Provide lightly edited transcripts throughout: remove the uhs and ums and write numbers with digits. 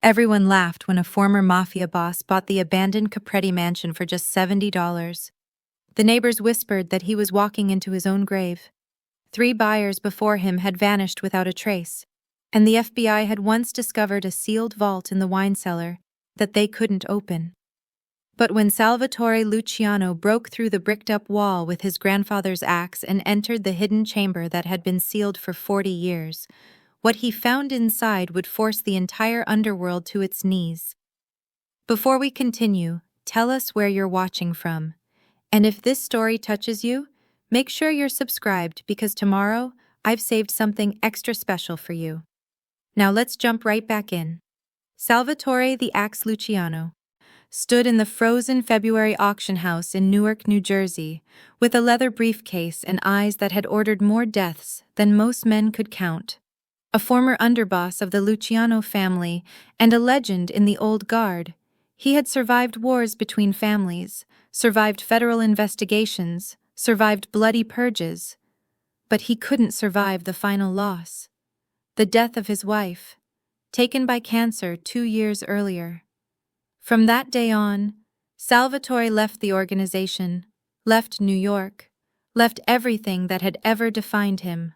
Everyone laughed when a former mafia boss bought the abandoned Capretti mansion for just $70. The neighbors whispered that he was walking into his own grave. 3 buyers before him had vanished without a trace, and the FBI had once discovered a sealed vault in the wine cellar that they couldn't open. But when Salvatore Luciano broke through the bricked-up wall with his grandfather's axe and entered the hidden chamber that had been sealed for 40 years, what he found inside would force the entire underworld to its knees. Before we continue, tell us where you're watching from. And if this story touches you, make sure you're subscribed because tomorrow I've saved something extra special for you. Now let's jump right back in. Salvatore the Axe Luciano stood in the frozen February auction house in Newark, New Jersey, with a leather briefcase and eyes that had ordered more deaths than most men could count. A former underboss of the Luciano family and a legend in the old guard, he had survived wars between families, survived federal investigations, survived bloody purges. But he couldn't survive the final loss. The death of his wife, taken by cancer 2 years earlier. From that day on, Salvatore left the organization, left New York, left everything that had ever defined him.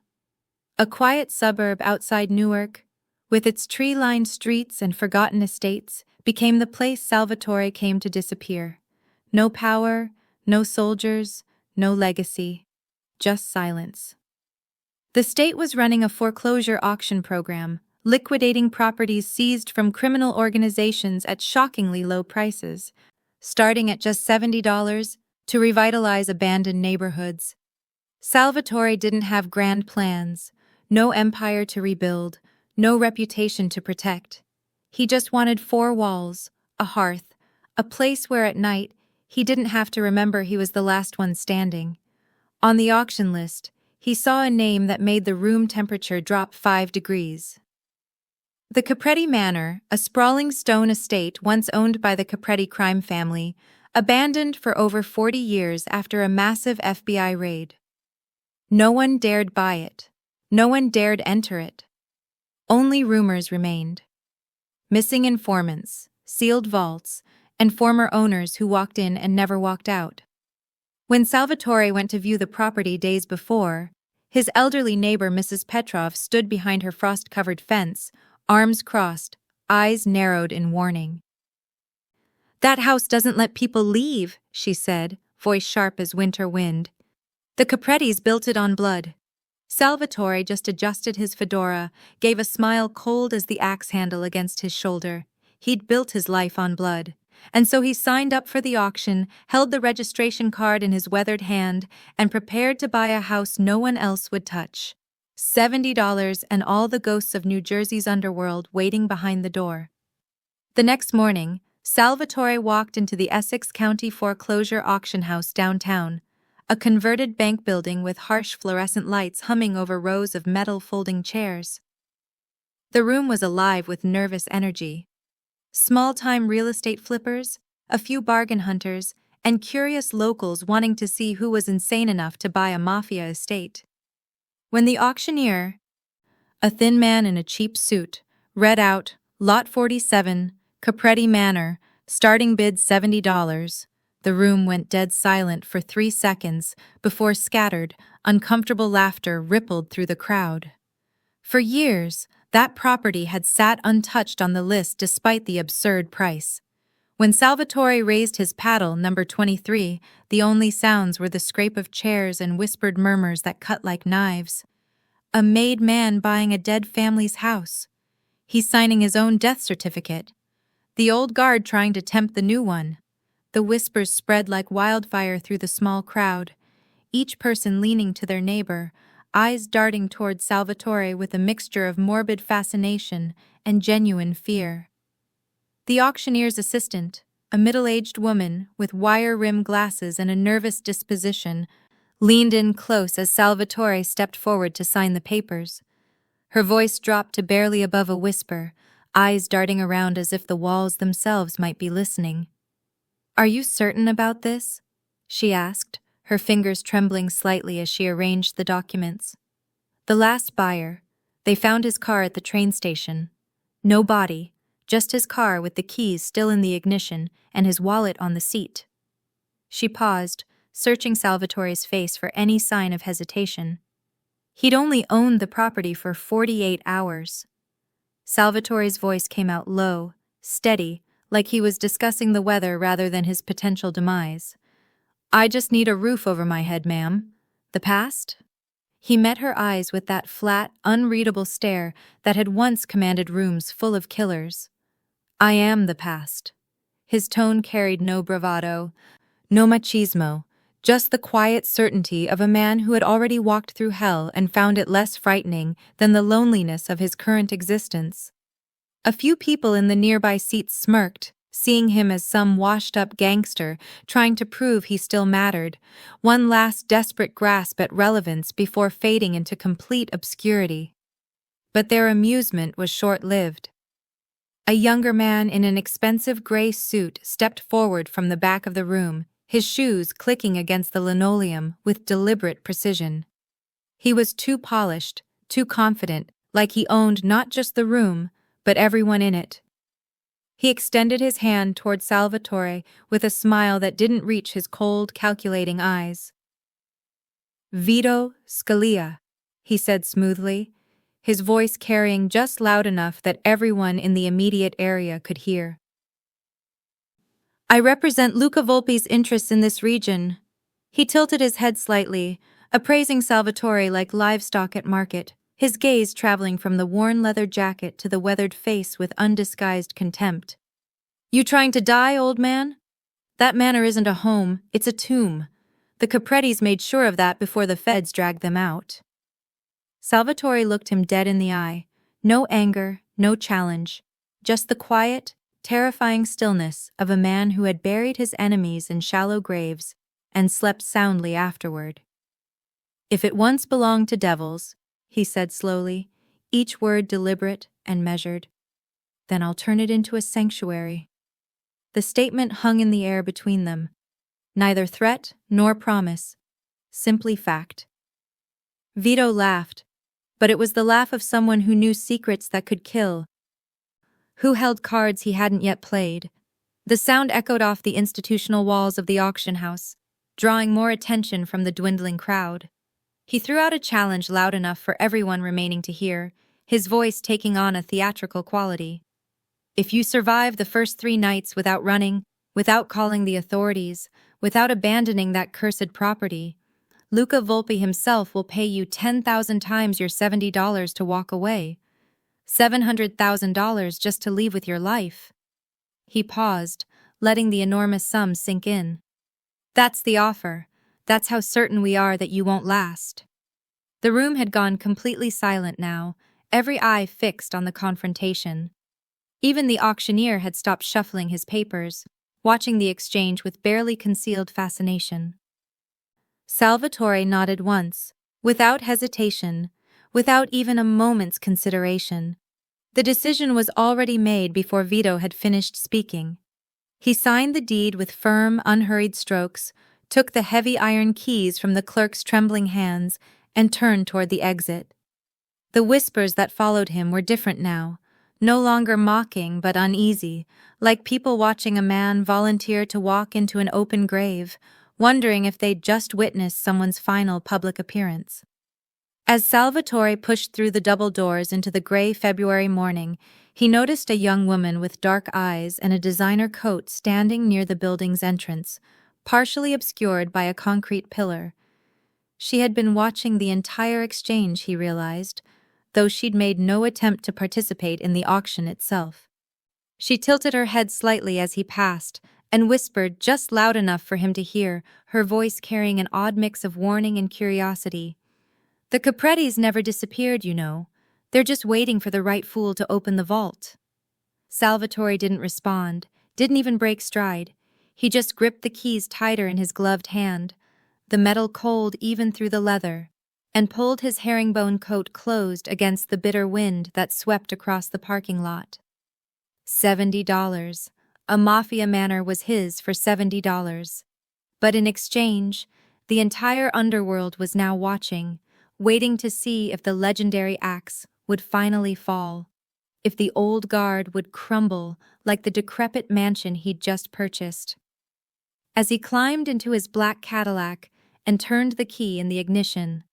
A quiet suburb outside Newark, with its tree-lined streets and forgotten estates, became the place Salvatore came to disappear. No power, no soldiers, no legacy, just silence. The state was running a foreclosure auction program, liquidating properties seized from criminal organizations at shockingly low prices, starting at just $70 to revitalize abandoned neighborhoods. Salvatore didn't have grand plans, no empire to rebuild, no reputation to protect. He just wanted 4 walls, a hearth, a place where at night he didn't have to remember he was the last one standing. On the auction list, he saw a name that made the room temperature drop 5 degrees. The Capretti Manor, a sprawling stone estate once owned by the Capretti crime family, abandoned for over 40 years after a massive FBI raid. No one dared buy it. No one dared enter it. Only rumors remained. Missing informants, sealed vaults, and former owners who walked in and never walked out. When Salvatore went to view the property days before, his elderly neighbor Mrs. Petrov stood behind her frost-covered fence, arms crossed, eyes narrowed in warning. "That house doesn't let people leave," she said, voice sharp as winter wind. "The Caprettis built it on blood." Salvatore just adjusted his fedora, gave a smile cold as the axe handle against his shoulder. He'd built his life on blood. And so he signed up for the auction, held the registration card in his weathered hand, and prepared to buy a house no one else would touch. $70 and all the ghosts of New Jersey's underworld waiting behind the door. The next morning, Salvatore walked into the Essex County foreclosure auction house downtown, a converted bank building with harsh fluorescent lights humming over rows of metal folding chairs. The room was alive with nervous energy. Small-time real estate flippers, a few bargain hunters, and curious locals wanting to see who was insane enough to buy a mafia estate. When the auctioneer, a thin man in a cheap suit, read out, Lot 47, Capretti Manor, starting bid $70, the room went dead silent for 3 seconds before scattered, uncomfortable laughter rippled through the crowd. For years, that property had sat untouched on the list despite the absurd price. When Salvatore raised his paddle, number 23, the only sounds were the scrape of chairs and whispered murmurs that cut like knives. A made man buying a dead family's house. He signing his own death certificate. The old guard trying to tempt the new one. The whispers spread like wildfire through the small crowd, each person leaning to their neighbor, eyes darting toward Salvatore with a mixture of morbid fascination and genuine fear. The auctioneer's assistant, a middle-aged woman with wire-rimmed glasses and a nervous disposition, leaned in close as Salvatore stepped forward to sign the papers. Her voice dropped to barely above a whisper, eyes darting around as if the walls themselves might be listening. "Are you certain about this?" she asked, her fingers trembling slightly as she arranged the documents. "The last buyer, they found his car at the train station. No body, just his car with the keys still in the ignition and his wallet on the seat. She paused, searching Salvatore's face for any sign of hesitation. He'd only owned the property for 48 hours. Salvatore's voice came out low, steady, like he was discussing the weather rather than his potential demise. I just need a roof over my head, ma'am. The past? He met her eyes with that flat, unreadable stare that had once commanded rooms full of killers. I am the past. His tone carried no bravado, no machismo, just the quiet certainty of a man who had already walked through hell and found it less frightening than the loneliness of his current existence. A few people in the nearby seats smirked, seeing him as some washed-up gangster trying to prove he still mattered, one last desperate grasp at relevance before fading into complete obscurity. But their amusement was short-lived. A younger man in an expensive gray suit stepped forward from the back of the room, his shoes clicking against the linoleum with deliberate precision. He was too polished, too confident, like he owned not just the room, but everyone in it. He extended his hand toward Salvatore with a smile that didn't reach his cold, calculating eyes. Vito Scalia, he said smoothly, his voice carrying just loud enough that everyone in the immediate area could hear. I represent Luca Volpi's interests in this region. He tilted his head slightly, appraising Salvatore like livestock at market, his gaze traveling from the worn leather jacket to the weathered face with undisguised contempt. You trying to die, old man? That manor isn't a home, it's a tomb. The Caprettis made sure of that before the feds dragged them out. Salvatore looked him dead in the eye. No anger, no challenge, just the quiet, terrifying stillness of a man who had buried his enemies in shallow graves and slept soundly afterward. If it once belonged to devils, he said slowly, each word deliberate and measured, then I'll turn it into a sanctuary. The statement hung in the air between them, neither threat nor promise, simply fact. Vito laughed, but it was the laugh of someone who knew secrets that could kill, who held cards he hadn't yet played. The sound echoed off the institutional walls of the auction house, drawing more attention from the dwindling crowd. He threw out a challenge loud enough for everyone remaining to hear, his voice taking on a theatrical quality. If you survive the first 3 nights without running, without calling the authorities, without abandoning that cursed property, Luca Volpi himself will pay you 10,000 times your $70 to walk away. $700,000 just to leave with your life. He paused, letting the enormous sum sink in. That's the offer. That's how certain we are that you won't last. The room had gone completely silent now, every eye fixed on the confrontation. Even the auctioneer had stopped shuffling his papers, watching the exchange with barely concealed fascination. Salvatore nodded once, without hesitation, without even a moment's consideration. The decision was already made before Vito had finished speaking. He signed the deed with firm, unhurried strokes, took the heavy iron keys from the clerk's trembling hands, and turned toward the exit. The whispers that followed him were different now, no longer mocking but uneasy, like people watching a man volunteer to walk into an open grave, wondering if they'd just witnessed someone's final public appearance. As Salvatore pushed through the double doors into the gray February morning, he noticed a young woman with dark eyes and a designer coat standing near the building's entrance, partially obscured by a concrete pillar. She had been watching the entire exchange, he realized, though she'd made no attempt to participate in the auction itself. She tilted her head slightly as he passed and whispered just loud enough for him to hear, her voice carrying an odd mix of warning and curiosity. The Caprettis never disappeared, you know. They're just waiting for the right fool to open the vault. Salvatore didn't respond, didn't even break stride. He just gripped the keys tighter in his gloved hand, the metal cold even through the leather, and pulled his herringbone coat closed against the bitter wind that swept across the parking lot. $70. A mafia manor was his for $70. But in exchange, the entire underworld was now watching, waiting to see if the legendary axe would finally fall. if the old guard would crumble like the decrepit mansion he'd just purchased. As he climbed into his black Cadillac and turned the key in the ignition,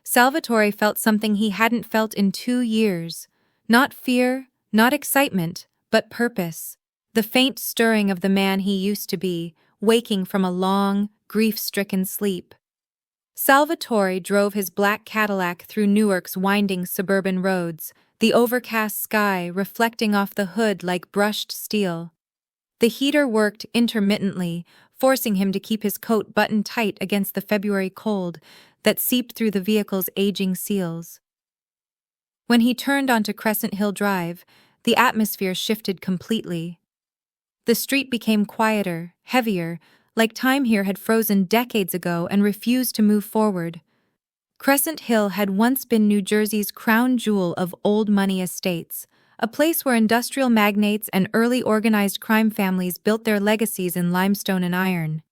Salvatore felt something he hadn't felt in 2 years. Not fear, not excitement, but purpose. The faint stirring of the man he used to be, waking from a long, grief-stricken sleep. Salvatore drove his black Cadillac through Newark's winding suburban roads, the overcast sky reflecting off the hood like brushed steel. The heater worked intermittently, forcing him to keep his coat buttoned tight against the February cold that seeped through the vehicle's aging seals. When he turned onto Crescent Hill Drive, the atmosphere shifted completely. The street became quieter, heavier, like time here had frozen decades ago and refused to move forward. Crescent Hill had once been New Jersey's crown jewel of old money estates, a place where industrial magnates and early organized crime families built their legacies in limestone and iron.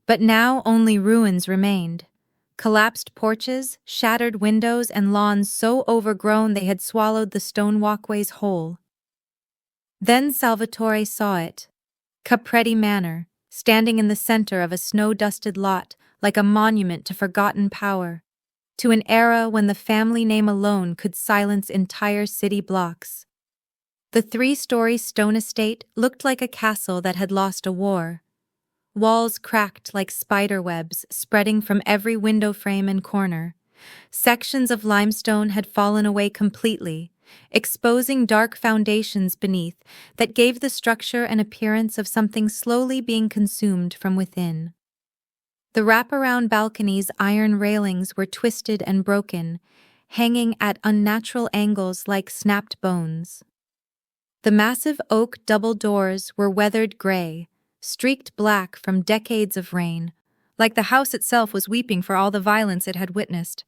But now only ruins remained. Collapsed porches, shattered windows, and lawns so overgrown they had swallowed the stone walkways whole. Then Salvatore saw it. Capretti Manor, standing in the center of a snow-dusted lot like a monument to forgotten power, to an era when the family name alone could silence entire city blocks. The 3-story stone estate looked like a castle that had lost a war. Walls cracked like spider webs spreading from every window frame and corner. Sections of limestone had fallen away completely, exposing dark foundations beneath that gave the structure an appearance of something slowly being consumed from within. The wraparound balcony's iron railings were twisted and broken, hanging at unnatural angles like snapped bones. The massive oak double doors were weathered gray, streaked black from decades of rain, like the house itself was weeping for all the violence it had witnessed.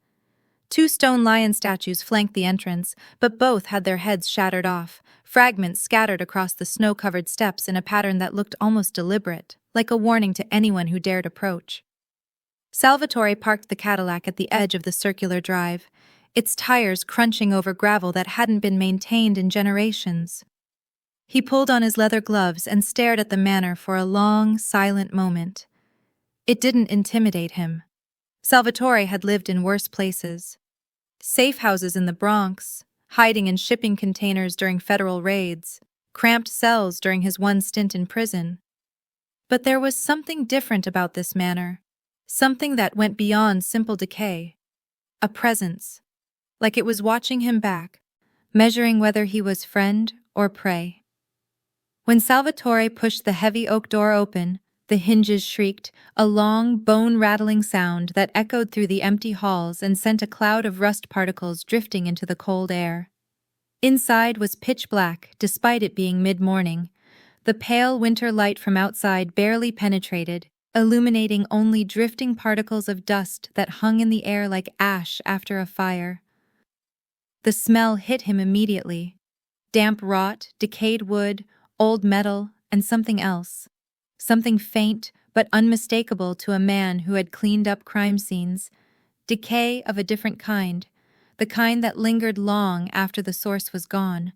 2 stone lion statues flanked the entrance, but both had their heads shattered off, fragments scattered across the snow-covered steps in a pattern that looked almost deliberate, like a warning to anyone who dared approach. Salvatore parked the Cadillac at the edge of the circular drive, its tires crunching over gravel that hadn't been maintained in generations. He pulled on his leather gloves and stared at the manor for a long, silent moment. It didn't intimidate him. Salvatore had lived in worse places. Safe houses in the Bronx, hiding in shipping containers during federal raids, cramped cells during his one stint in prison. But there was something different about this manor, something that went beyond simple decay. A presence, like it was watching him back, measuring whether he was friend or prey. When Salvatore pushed the heavy oak door open, the hinges shrieked, a long, bone-rattling sound that echoed through the empty halls and sent a cloud of rust particles drifting into the cold air. Inside was pitch black, despite it being mid-morning. The pale winter light from outside barely penetrated, illuminating only drifting particles of dust that hung in the air like ash after a fire. The smell hit him immediately. Damp rot, decayed wood, old metal, and something else. Something faint but unmistakable to a man who had cleaned up crime scenes. Decay of a different kind, the kind that lingered long after the source was gone.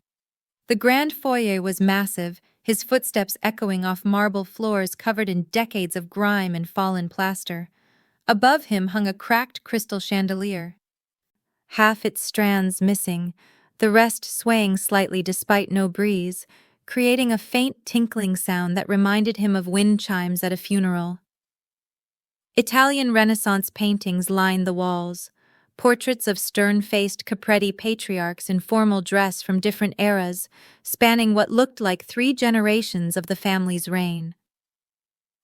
The grand foyer was massive, his footsteps echoing off marble floors covered in decades of grime and fallen plaster. Above him hung a cracked crystal chandelier, half its strands missing, the rest swaying slightly despite no breeze, creating a faint tinkling sound that reminded him of wind chimes at a funeral. Italian Renaissance paintings lined the walls, portraits of stern-faced Capretti patriarchs in formal dress from different eras, spanning what looked like 3 generations of the family's reign.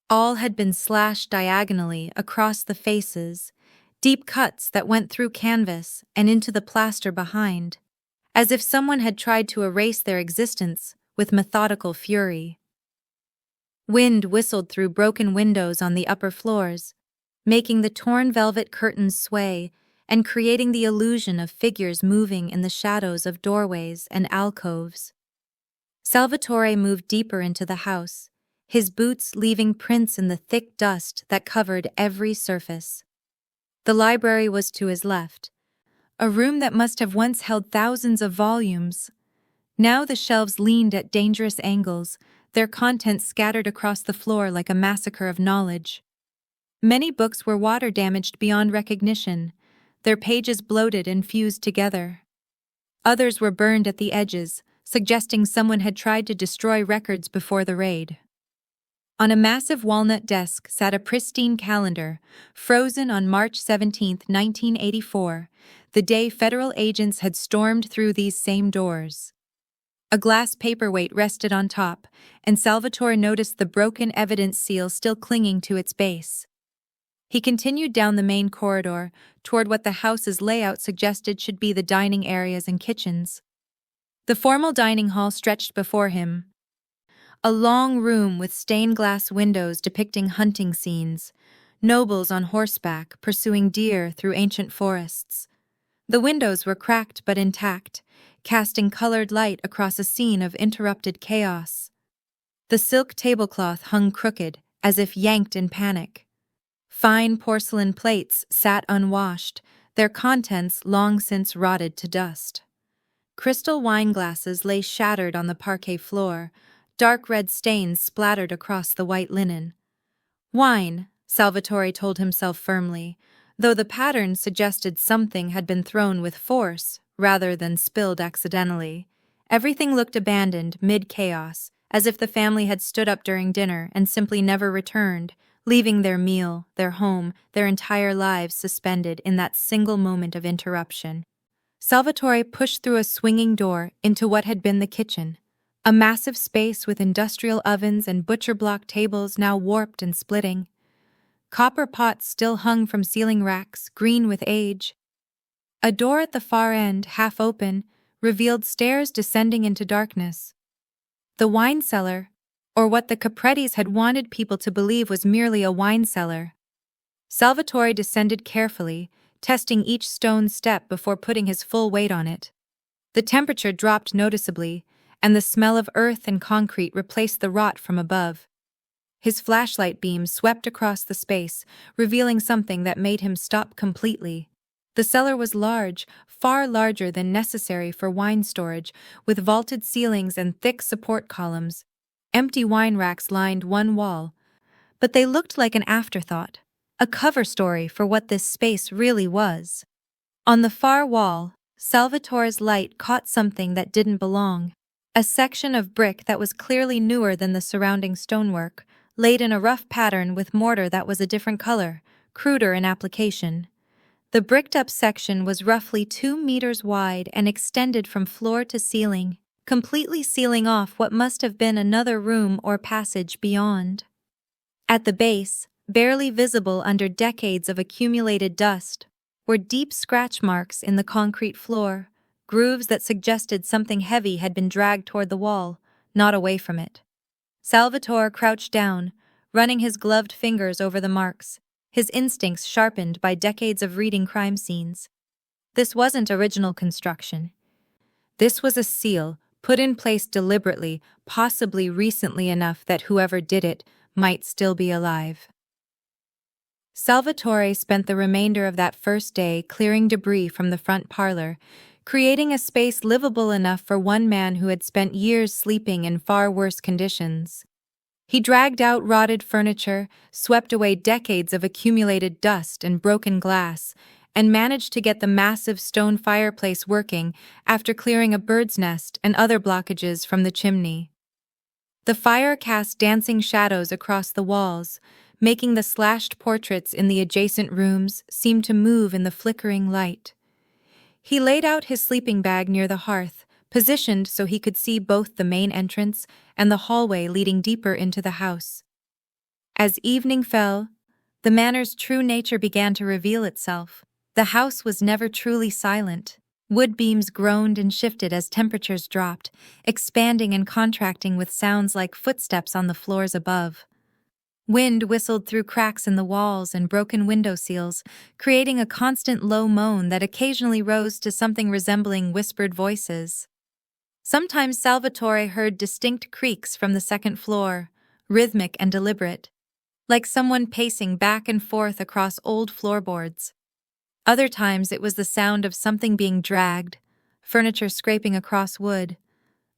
All had been slashed diagonally across the faces, deep cuts that went through canvas and into the plaster behind, as if someone had tried to erase their existence with methodical fury. Wind whistled through broken windows on the upper floors, making the torn velvet curtains sway and creating the illusion of figures moving in the shadows of doorways and alcoves. Salvatore moved deeper into the house, his boots leaving prints in the thick dust that covered every surface. The library was to his left, A room that must have once held thousands of volumes. Now the shelves leaned at dangerous angles, their contents scattered across the floor like a massacre of knowledge. Many books were water-damaged beyond recognition, their pages bloated and fused together. Others were burned at the edges, suggesting someone had tried to destroy records before the raid. On a massive walnut desk sat a pristine calendar, frozen on March 17, 1984, the day federal agents had stormed through these same doors. A glass paperweight rested on top, and Salvatore noticed the broken evidence seal still clinging to its base. He continued down the main corridor, toward what the house's layout suggested should be the dining areas and kitchens. The formal dining hall stretched before him. A long room with stained glass windows depicting hunting scenes, nobles on horseback pursuing deer through ancient forests. The windows were cracked but intact, casting colored light across a scene of interrupted chaos. The silk tablecloth hung crooked, as if yanked in panic. Fine porcelain plates sat unwashed, their contents long since rotted to dust. Crystal wine glasses lay shattered on the parquet floor, dark red stains splattered across the white linen. Wine, Salvatore told himself firmly, though the pattern suggested something had been thrown with force rather than spilled accidentally. Everything looked abandoned mid-chaos, as if the family had stood up during dinner and simply never returned, leaving their meal, their home, their entire lives suspended in that single moment of interruption. Salvatore pushed through a swinging door into what had been the kitchen, a massive space with industrial ovens and butcher-block tables now warped and splitting. Copper pots still hung from ceiling racks, green with age. A door at the far end, half open, revealed stairs descending into darkness. The wine cellar, or what the Caprettis had wanted people to believe was merely a wine cellar. Salvatore descended carefully, testing each stone step before putting his full weight on it. The temperature dropped noticeably, and the smell of earth and concrete replaced the rot from above. His flashlight beam swept across the space, revealing something that made him stop completely. The cellar was large, far larger than necessary for wine storage, with vaulted ceilings and thick support columns. Empty wine racks lined one wall, but they looked like an afterthought, a cover story for what this space really was. On the far wall, Salvatore's light caught something that didn't belong. A section of brick that was clearly newer than the surrounding stonework, laid in a rough pattern with mortar that was a different color, cruder in application. The bricked-up section was roughly 2 meters wide and extended from floor to ceiling, completely sealing off what must have been another room or passage beyond. At the base, barely visible under decades of accumulated dust, were deep scratch marks in the concrete floor, grooves that suggested something heavy had been dragged toward the wall, not away from it. Salvatore crouched down, running his gloved fingers over the marks, his instincts sharpened by decades of reading crime scenes. This wasn't original construction. This was a seal, put in place deliberately, possibly recently enough that whoever did it might still be alive. Salvatore spent the remainder of that first day clearing debris from the front parlor, creating a space livable enough for one man who had spent years sleeping in far worse conditions. He dragged out rotted furniture, swept away decades of accumulated dust and broken glass, and managed to get the massive stone fireplace working after clearing a bird's nest and other blockages from the chimney. The fire cast dancing shadows across the walls, making the slashed portraits in the adjacent rooms seem to move in the flickering light. He laid out his sleeping bag near the hearth, positioned so he could see both the main entrance and the hallway leading deeper into the house. As evening fell, the manor's true nature began to reveal itself. The house was never truly silent. Wood beams groaned and shifted as temperatures dropped, expanding and contracting with sounds like footsteps on the floors above. Wind whistled through cracks in the walls and broken window seals, creating a constant low moan that occasionally rose to something resembling whispered voices. Sometimes Salvatore heard distinct creaks from the second floor, rhythmic and deliberate, like someone pacing back and forth across old floorboards. Other times it was the sound of something being dragged, furniture scraping across wood,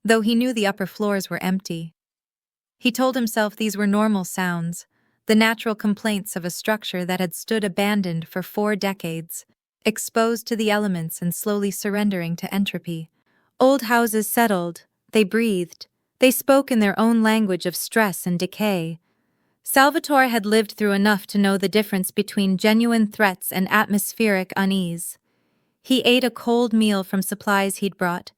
though he knew the upper floors were empty. He told himself these were normal sounds, the natural complaints of a structure that had stood abandoned for 4 decades, exposed to the elements and slowly surrendering to entropy. Old houses settled, they breathed, they spoke in their own language of stress and decay. Salvatore had lived through enough to know the difference between genuine threats and atmospheric unease. He ate a cold meal from supplies he'd brought,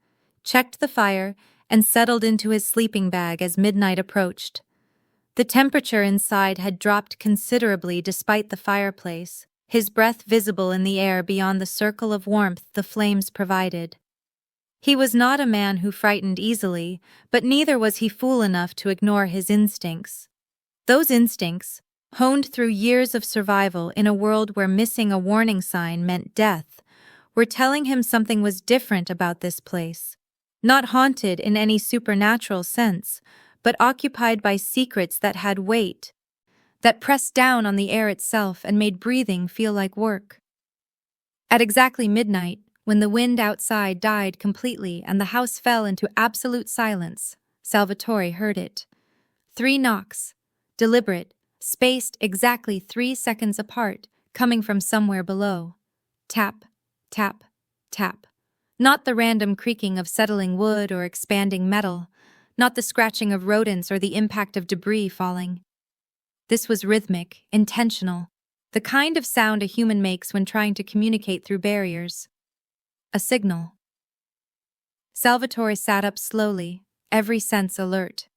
checked the fire, and settled into his sleeping bag as midnight approached. The temperature inside had dropped considerably despite the fireplace, his breath visible in the air beyond the circle of warmth the flames provided. He was not a man who frightened easily, but neither was he fool enough to ignore his instincts. Those instincts, honed through years of survival in a world where missing a warning sign meant death, were telling him something was different about this place. Not haunted in any supernatural sense, but occupied by secrets that had weight, that pressed down on the air itself and made breathing feel like work. At exactly midnight, when the wind outside died completely and the house fell into absolute silence, Salvatore heard it. 3 knocks, deliberate, spaced exactly 3 seconds apart, coming from somewhere below. Tap, tap, tap. Not the random creaking of settling wood or expanding metal, not the scratching of rodents or the impact of debris falling. This was rhythmic, intentional, the kind of sound a human makes when trying to communicate through barriers. A signal. Salvatore sat up slowly, every sense alert.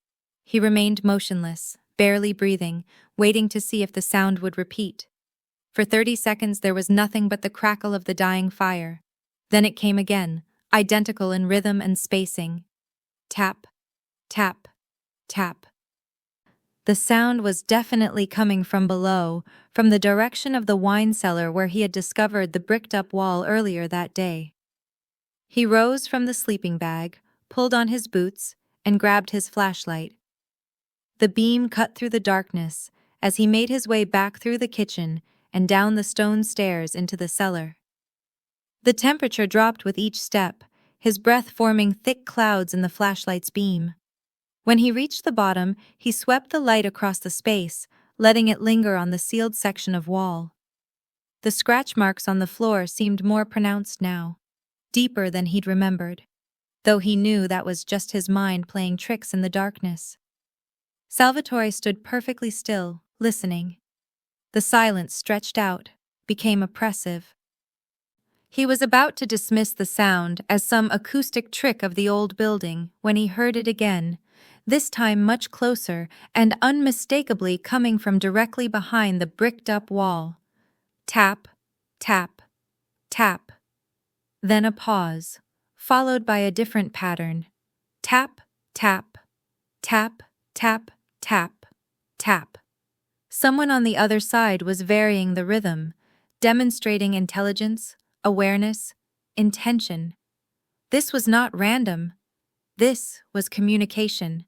He remained motionless, barely breathing, waiting to see if the sound would repeat. For 30 seconds there was nothing but the crackle of the dying fire. Then it came again, identical in rhythm and spacing. Tap, tap, tap. The sound was definitely coming from below, from the direction of the wine cellar where he had discovered the bricked-up wall earlier that day. He rose from the sleeping bag, pulled on his boots, and grabbed his flashlight. The beam cut through the darkness as he made his way back through the kitchen and down the stone stairs into the cellar. The temperature dropped with each step, his breath forming thick clouds in the flashlight's beam. When he reached the bottom, he swept the light across the space, letting it linger on the sealed section of wall. The scratch marks on the floor seemed more pronounced now, deeper than he'd remembered, though he knew that was just his mind playing tricks in the darkness. Salvatore stood perfectly still, listening. The silence stretched out, became oppressive. He was about to dismiss the sound as some acoustic trick of the old building when he heard it again, this time much closer and unmistakably coming from directly behind the bricked-up wall. Tap, tap, tap. Then a pause, followed by a different pattern. Tap, tap, tap, tap, tap, tap. Someone on the other side was varying the rhythm, demonstrating intelligence, awareness, intention. This was not random. This was communication.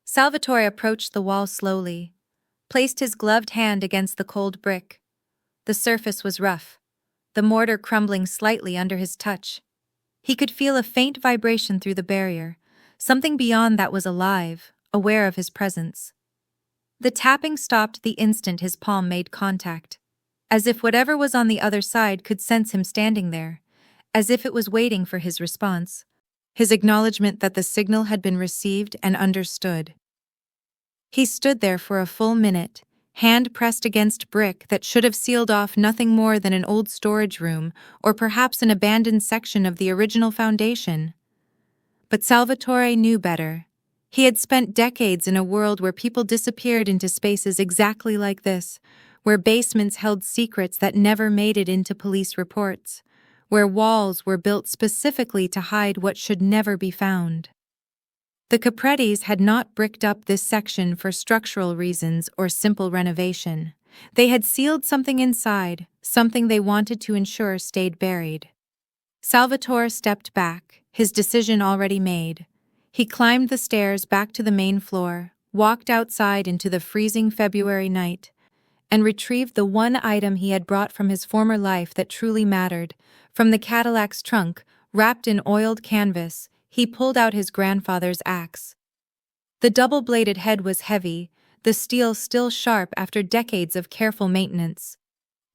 Salvatore approached the wall slowly, placed his gloved hand against the cold brick. The surface was rough, the mortar crumbling slightly under his touch. He could feel a faint vibration through the barrier, something beyond that was alive, aware of his presence. The tapping stopped the instant his palm made contact, as if whatever was on the other side could sense him standing there, as if it was waiting for his response, his acknowledgement that the signal had been received and understood. He stood there for a full minute, hand pressed against brick that should have sealed off nothing more than an old storage room or perhaps an abandoned section of the original foundation. But Salvatore knew better. He had spent decades in a world where people disappeared into spaces exactly like this, where basements held secrets that never made it into police reports, where walls were built specifically to hide what should never be found. The Caprettis had not bricked up this section for structural reasons or simple renovation. They had sealed something inside, something they wanted to ensure stayed buried. Salvatore stepped back, his decision already made. He climbed the stairs back to the main floor, walked outside into the freezing February night, and retrieved the one item he had brought from his former life that truly mattered. From the Cadillac's trunk, wrapped in oiled canvas, he pulled out his grandfather's axe. The double-bladed head was heavy, the steel still sharp after decades of careful maintenance.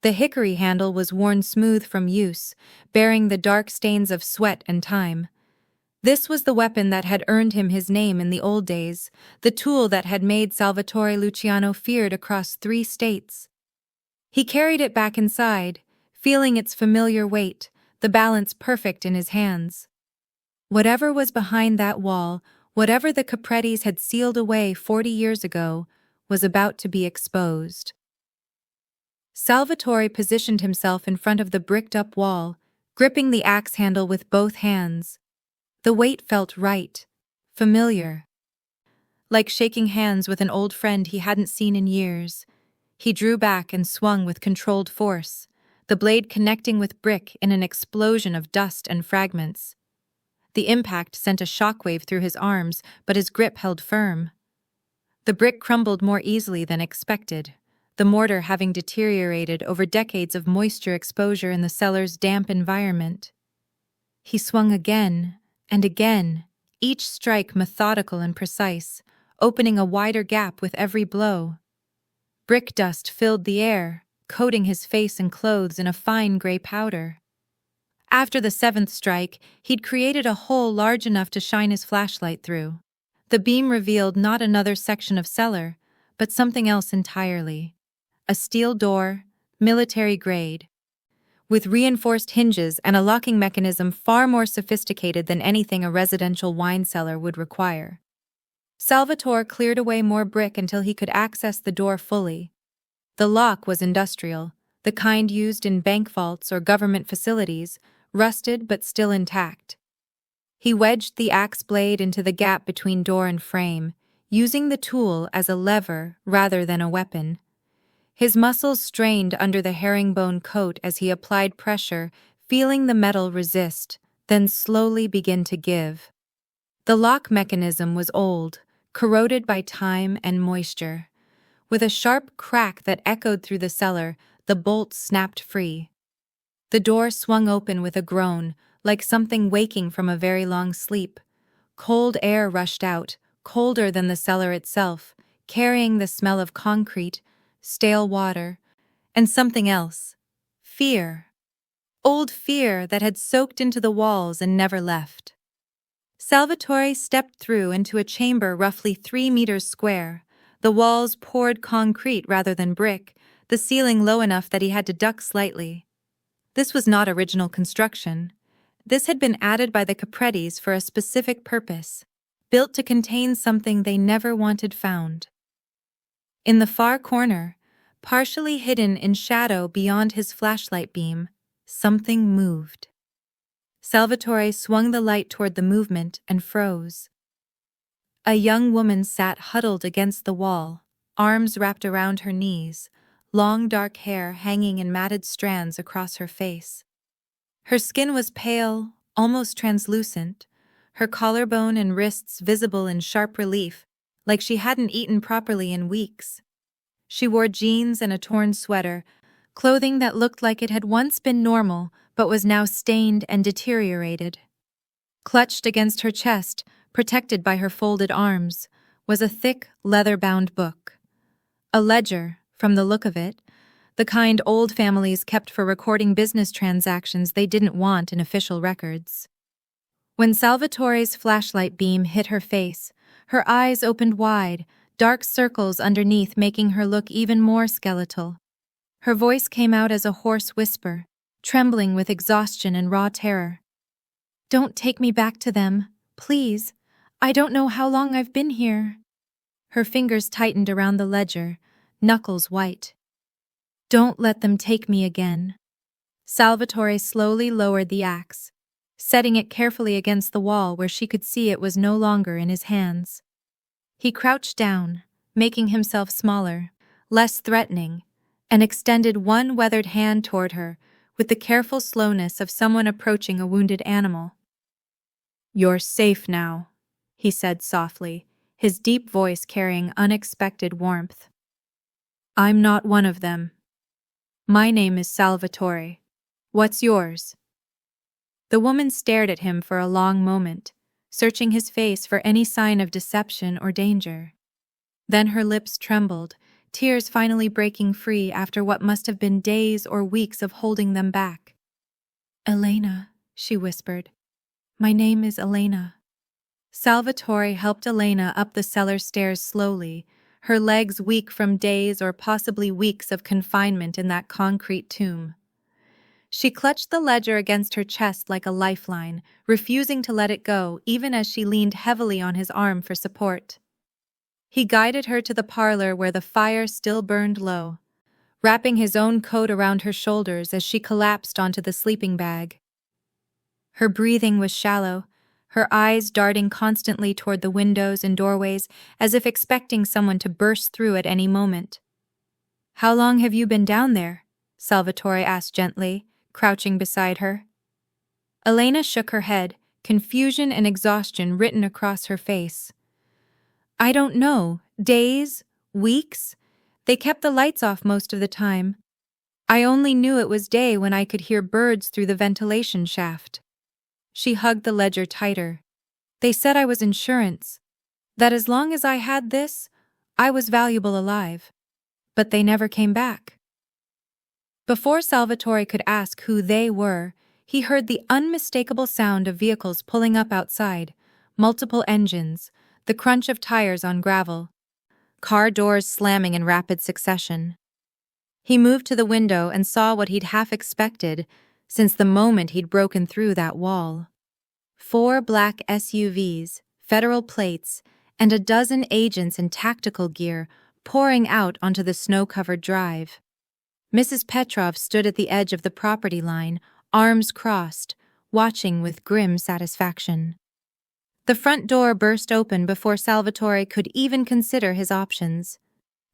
The hickory handle was worn smooth from use, bearing the dark stains of sweat and time. This was the weapon that had earned him his name in the old days, the tool that had made Salvatore Luciano feared across 3 states. He carried it back inside, feeling its familiar weight, the balance perfect in his hands. Whatever was behind that wall, whatever the Caprettis had sealed away 40 years ago, was about to be exposed. Salvatore positioned himself in front of the bricked-up wall, gripping the axe handle with both hands. The weight felt right, familiar. Like shaking hands with an old friend he hadn't seen in years. He drew back and swung with controlled force, the blade connecting with brick in an explosion of dust and fragments. The impact sent a shockwave through his arms, but his grip held firm. The brick crumbled more easily than expected, the mortar having deteriorated over decades of moisture exposure in the cellar's damp environment. He swung again and again, each strike methodical and precise, opening a wider gap with every blow. Brick dust filled the air, coating his face and clothes in a fine gray powder. After the 7th strike, he'd created a hole large enough to shine his flashlight through. The beam revealed not another section of cellar, but something else entirely. A steel door, military grade, with reinforced hinges and a locking mechanism far more sophisticated than anything a residential wine cellar would require. Salvatore cleared away more brick until he could access the door fully. The lock was industrial, the kind used in bank vaults or government facilities, rusted but still intact. He wedged the axe blade into the gap between door and frame, using the tool as a lever rather than a weapon. His muscles strained under the herringbone coat as he applied pressure, feeling the metal resist, then slowly begin to give. The lock mechanism was old, corroded by time and moisture. With a sharp crack that echoed through the cellar, the bolt snapped free. The door swung open with a groan, like something waking from a very long sleep. Cold air rushed out, colder than the cellar itself, carrying the smell of concrete, stale water, and something else. Fear. Old fear that had soaked into the walls and never left. Salvatore stepped through into a chamber roughly 3 meters square. The walls poured concrete rather than brick, the ceiling low enough that he had to duck slightly. This was not original construction. This had been added by the Caprettis for a specific purpose, built to contain something they never wanted found. In the far corner, partially hidden in shadow beyond his flashlight beam, something moved. Salvatore swung the light toward the movement and froze. A young woman sat huddled against the wall, arms wrapped around her knees, long dark hair hanging in matted strands across her face. Her skin was pale, almost translucent, her collarbone and wrists visible in sharp relief, like she hadn't eaten properly in weeks. She wore jeans and a torn sweater, clothing that looked like it had once been normal but was now stained and deteriorated. Clutched against her chest, protected by her folded arms, was a thick, leather-bound book. A ledger, from the look of it, the kind old families kept for recording business transactions they didn't want in official records. When Salvatore's flashlight beam hit her face, her eyes opened wide, dark circles underneath making her look even more skeletal. Her voice came out as a hoarse whisper, trembling with exhaustion and raw terror. "Don't take me back to them, please. I don't know how long I've been here." Her fingers tightened around the ledger, knuckles white. "Don't let them take me again." Salvatore slowly lowered the axe, setting it carefully against the wall where she could see it was no longer in his hands. He crouched down, making himself smaller, less threatening, and extended one weathered hand toward her with the careful slowness of someone approaching a wounded animal. "You're safe now," he said softly, his deep voice carrying unexpected warmth. I'm not one of them. My name is Salvatore. What's yours? The woman stared at him for a long moment, searching his face for any sign of deception or danger. Then her lips trembled, tears finally breaking free after what must have been days or weeks of holding them back. Elena, she whispered. My name is Elena. Salvatore helped Elena up the cellar stairs slowly, her legs weak from days or possibly weeks of confinement in that concrete tomb. She clutched the ledger against her chest like a lifeline, refusing to let it go even as she leaned heavily on his arm for support. He guided her to the parlor where the fire still burned low, wrapping his own coat around her shoulders as she collapsed onto the sleeping bag. Her breathing was shallow, her eyes darting constantly toward the windows and doorways as if expecting someone to burst through at any moment. How long have you been down there? Salvatore asked gently, crouching beside her. Elena shook her head, confusion and exhaustion written across her face. I don't know, days, weeks? They kept the lights off most of the time. I only knew it was day when I could hear birds through the ventilation shaft. She hugged the ledger tighter. They said I was insurance, that as long as I had this, I was valuable alive. But they never came back. Before Salvatore could ask who they were, he heard the unmistakable sound of vehicles pulling up outside, multiple engines, the crunch of tires on gravel, car doors slamming in rapid succession. He moved to the window and saw what he'd half expected since the moment he'd broken through that wall. 4 black SUVs, federal plates, and a dozen agents in tactical gear pouring out onto the snow-covered drive. Mrs. Petrov stood at the edge of the property line, arms crossed, watching with grim satisfaction. The front door burst open before Salvatore could even consider his options.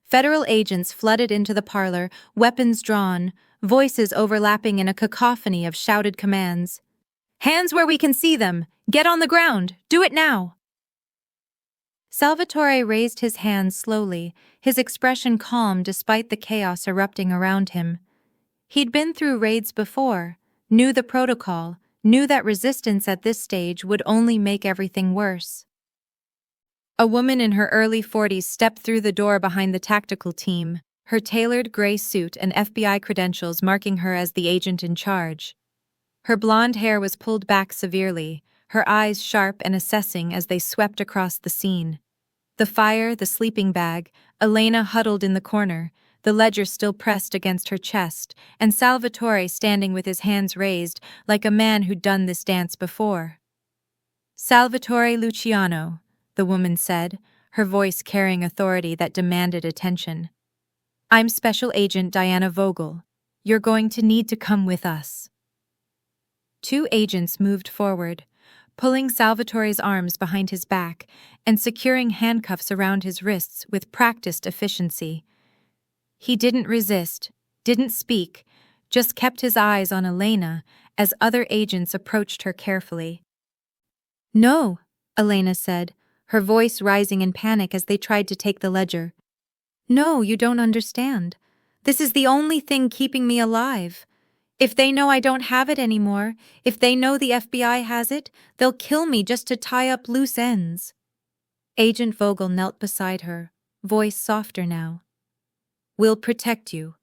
Federal agents flooded into the parlor, weapons drawn, voices overlapping in a cacophony of shouted commands. Hands where we can see them! Get on the ground! Do it now! Salvatore raised his hands slowly, his expression calm despite the chaos erupting around him. He'd been through raids before, knew the protocol, knew that resistance at this stage would only make everything worse. A woman in her early 40s stepped through the door behind the tactical team, her tailored gray suit and FBI credentials marking her as the agent in charge. Her blonde hair was pulled back severely, her eyes sharp and assessing as they swept across the scene. The fire, the sleeping bag, Elena huddled in the corner, the ledger still pressed against her chest, and Salvatore standing with his hands raised like a man who'd done this dance before. Salvatore Luciano, the woman said, her voice carrying authority that demanded attention. I'm Special Agent Diana Vogel. You're going to need to come with us. 2 agents moved forward, pulling Salvatore's arms behind his back and securing handcuffs around his wrists with practiced efficiency. He didn't resist, didn't speak, just kept his eyes on Elena as other agents approached her carefully. No, Elena said, her voice rising in panic as they tried to take the ledger. No, you don't understand. This is the only thing keeping me alive. If they know I don't have it anymore, if they know the FBI has it, they'll kill me just to tie up loose ends. Agent Vogel knelt beside her, voice softer now. We'll protect you,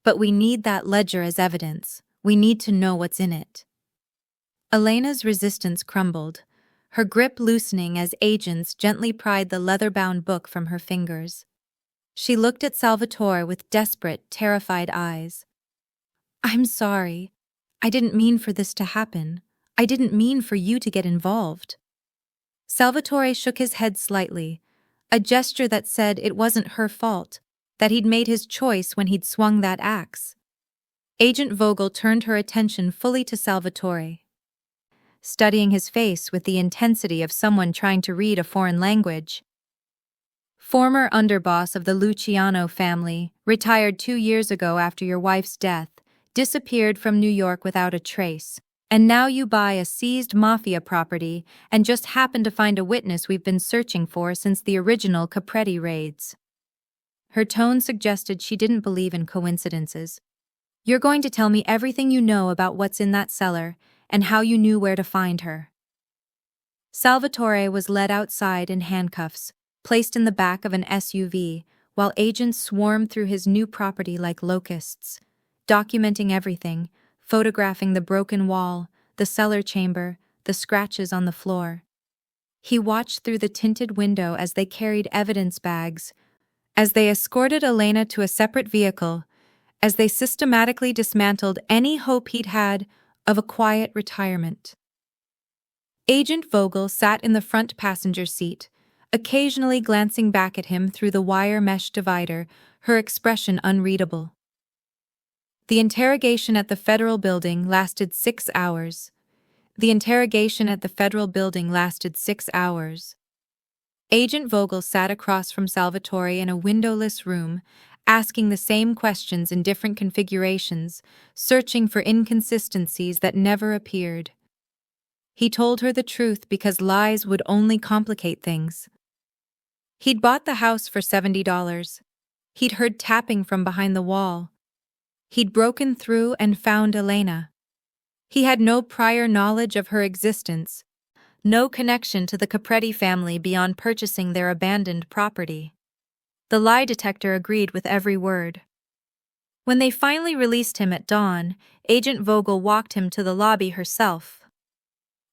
but we need that ledger as evidence. We need to know what's in it. Elena's resistance crumbled, her grip loosening as agents gently pried the leather-bound book from her fingers. She looked at Salvatore with desperate, terrified eyes. I'm sorry. I didn't mean for this to happen. I didn't mean for you to get involved. Salvatore shook his head slightly, a gesture that said it wasn't her fault, that he'd made his choice when he'd swung that axe. Agent Vogel turned her attention fully to Salvatore, studying his face with the intensity of someone trying to read a foreign language. Former underboss of the Luciano family, retired 2 years ago after your wife's death, disappeared from New York without a trace, and now you buy a seized mafia property and just happen to find a witness we've been searching for since the original Capretti raids. Her tone suggested she didn't believe in coincidences. "You're going to tell me everything you know about what's in that cellar and how you knew where to find her." Salvatore was led outside in handcuffs, placed in the back of an SUV, while agents swarmed through his new property like locusts, documenting everything, photographing the broken wall, the cellar chamber, the scratches on the floor. He watched through the tinted window as they carried evidence bags, as they escorted Elena to a separate vehicle, as they systematically dismantled any hope he'd had of a quiet retirement. Agent Vogel sat in the front passenger seat, occasionally glancing back at him through the wire mesh divider, her expression unreadable. The interrogation at the federal building lasted 6 hours. Agent Vogel sat across from Salvatore in a windowless room, asking the same questions in different configurations, searching for inconsistencies that never appeared. He told her the truth because lies would only complicate things. He'd bought the house for $70. He'd heard tapping from behind the wall. He'd broken through and found Elena. He had no prior knowledge of her existence, no connection to the Capretti family beyond purchasing their abandoned property. The lie detector agreed with every word. When they finally released him at dawn, Agent Vogel walked him to the lobby herself.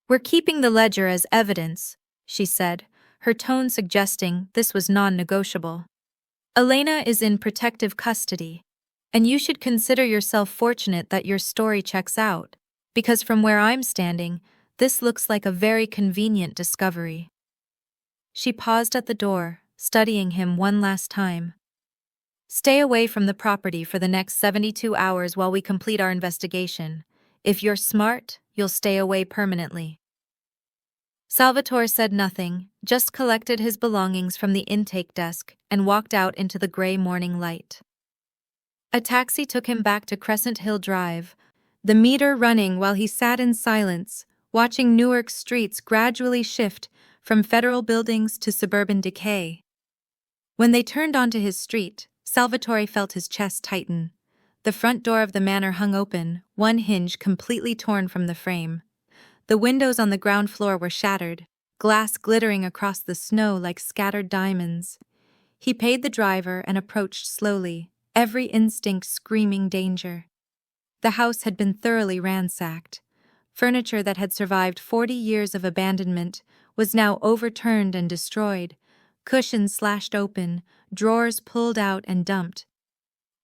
"We're keeping the ledger as evidence," she said, her tone suggesting this was non-negotiable. "Elena is in protective custody, and you should consider yourself fortunate that your story checks out, because from where I'm standing, this looks like a very convenient discovery." She paused at the door, studying him one last time. "Stay away from the property for the next 72 hours while we complete our investigation. If you're smart, you'll stay away permanently." Salvatore said nothing, just collected his belongings from the intake desk and walked out into the gray morning light. A taxi took him back to Crescent Hill Drive, the meter running while he sat in silence, watching Newark's streets gradually shift from federal buildings to suburban decay. When they turned onto his street, Salvatore felt his chest tighten. The front door of the manor hung open, one hinge completely torn from the frame. The windows on the ground floor were shattered, glass glittering across the snow like scattered diamonds. He paid the driver and approached slowly, every instinct screaming danger. The house had been thoroughly ransacked. Furniture that had survived 40 years of abandonment was now overturned and destroyed, cushions slashed open, drawers pulled out and dumped.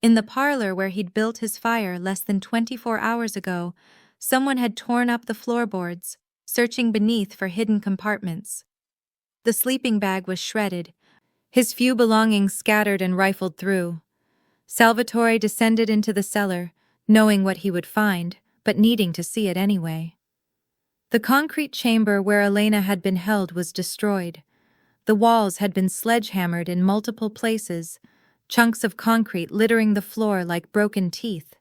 In the parlor where he'd built his fire less than 24 hours ago, someone had torn up the floorboards, searching beneath for hidden compartments. The sleeping bag was shredded, his few belongings scattered and rifled through. Salvatore descended into the cellar, knowing what he would find, but needing to see it anyway. The concrete chamber where Elena had been held was destroyed. The walls had been sledgehammered in multiple places, chunks of concrete littering the floor like broken teeth.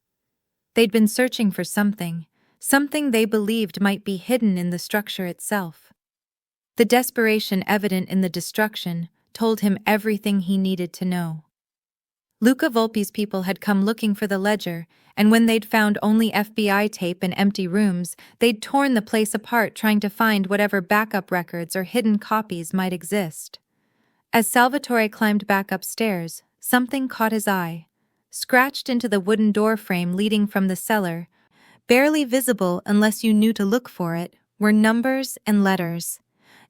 They'd been searching for something they believed might be hidden in the structure itself. The desperation evident in the destruction told him everything he needed to know. Luca Volpi's people had come looking for the ledger, and when they'd found only FBI tape and empty rooms, they'd torn the place apart trying to find whatever backup records or hidden copies might exist. As Salvatore climbed back upstairs, something caught his eye. Scratched into the wooden door frame leading from the cellar, barely visible unless you knew to look for it, were numbers and letters.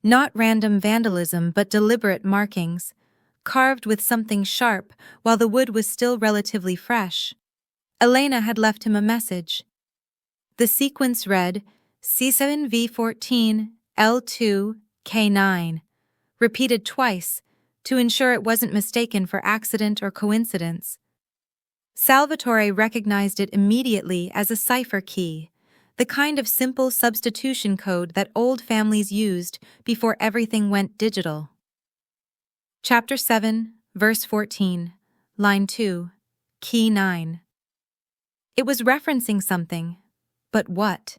Not random vandalism but deliberate markings, carved with something sharp while the wood was still relatively fresh. Elena had left him a message. The sequence read C7V14 L2 K9, repeated twice to ensure it wasn't mistaken for accident or coincidence. Salvatore recognized it immediately as a cipher key, the kind of simple substitution code that old families used before everything went digital. Chapter 7, Verse 14, Line 2, Key 9. It was referencing something, but what?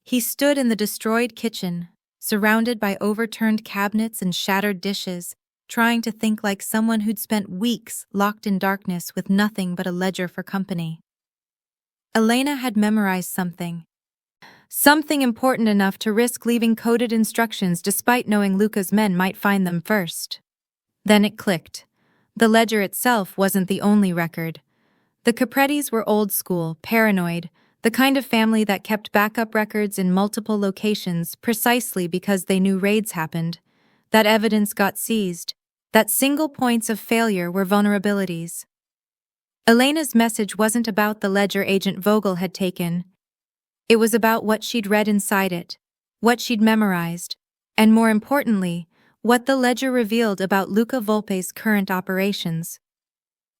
He stood in the destroyed kitchen, surrounded by overturned cabinets and shattered dishes, trying to think like someone who'd spent weeks locked in darkness with nothing but a ledger for company. Elena had memorized something important enough to risk leaving coded instructions despite knowing Luca's men might find them first. Then it clicked. The ledger itself wasn't the only record. The Caprettis were old school, paranoid, the kind of family that kept backup records in multiple locations precisely because they knew raids happened, that evidence got seized, that single points of failure were vulnerabilities. Elena's message wasn't about the ledger Agent Vogel had taken. It was about what she'd read inside it, what she'd memorized, and more importantly, what the ledger revealed about Luca Volpe's current operations.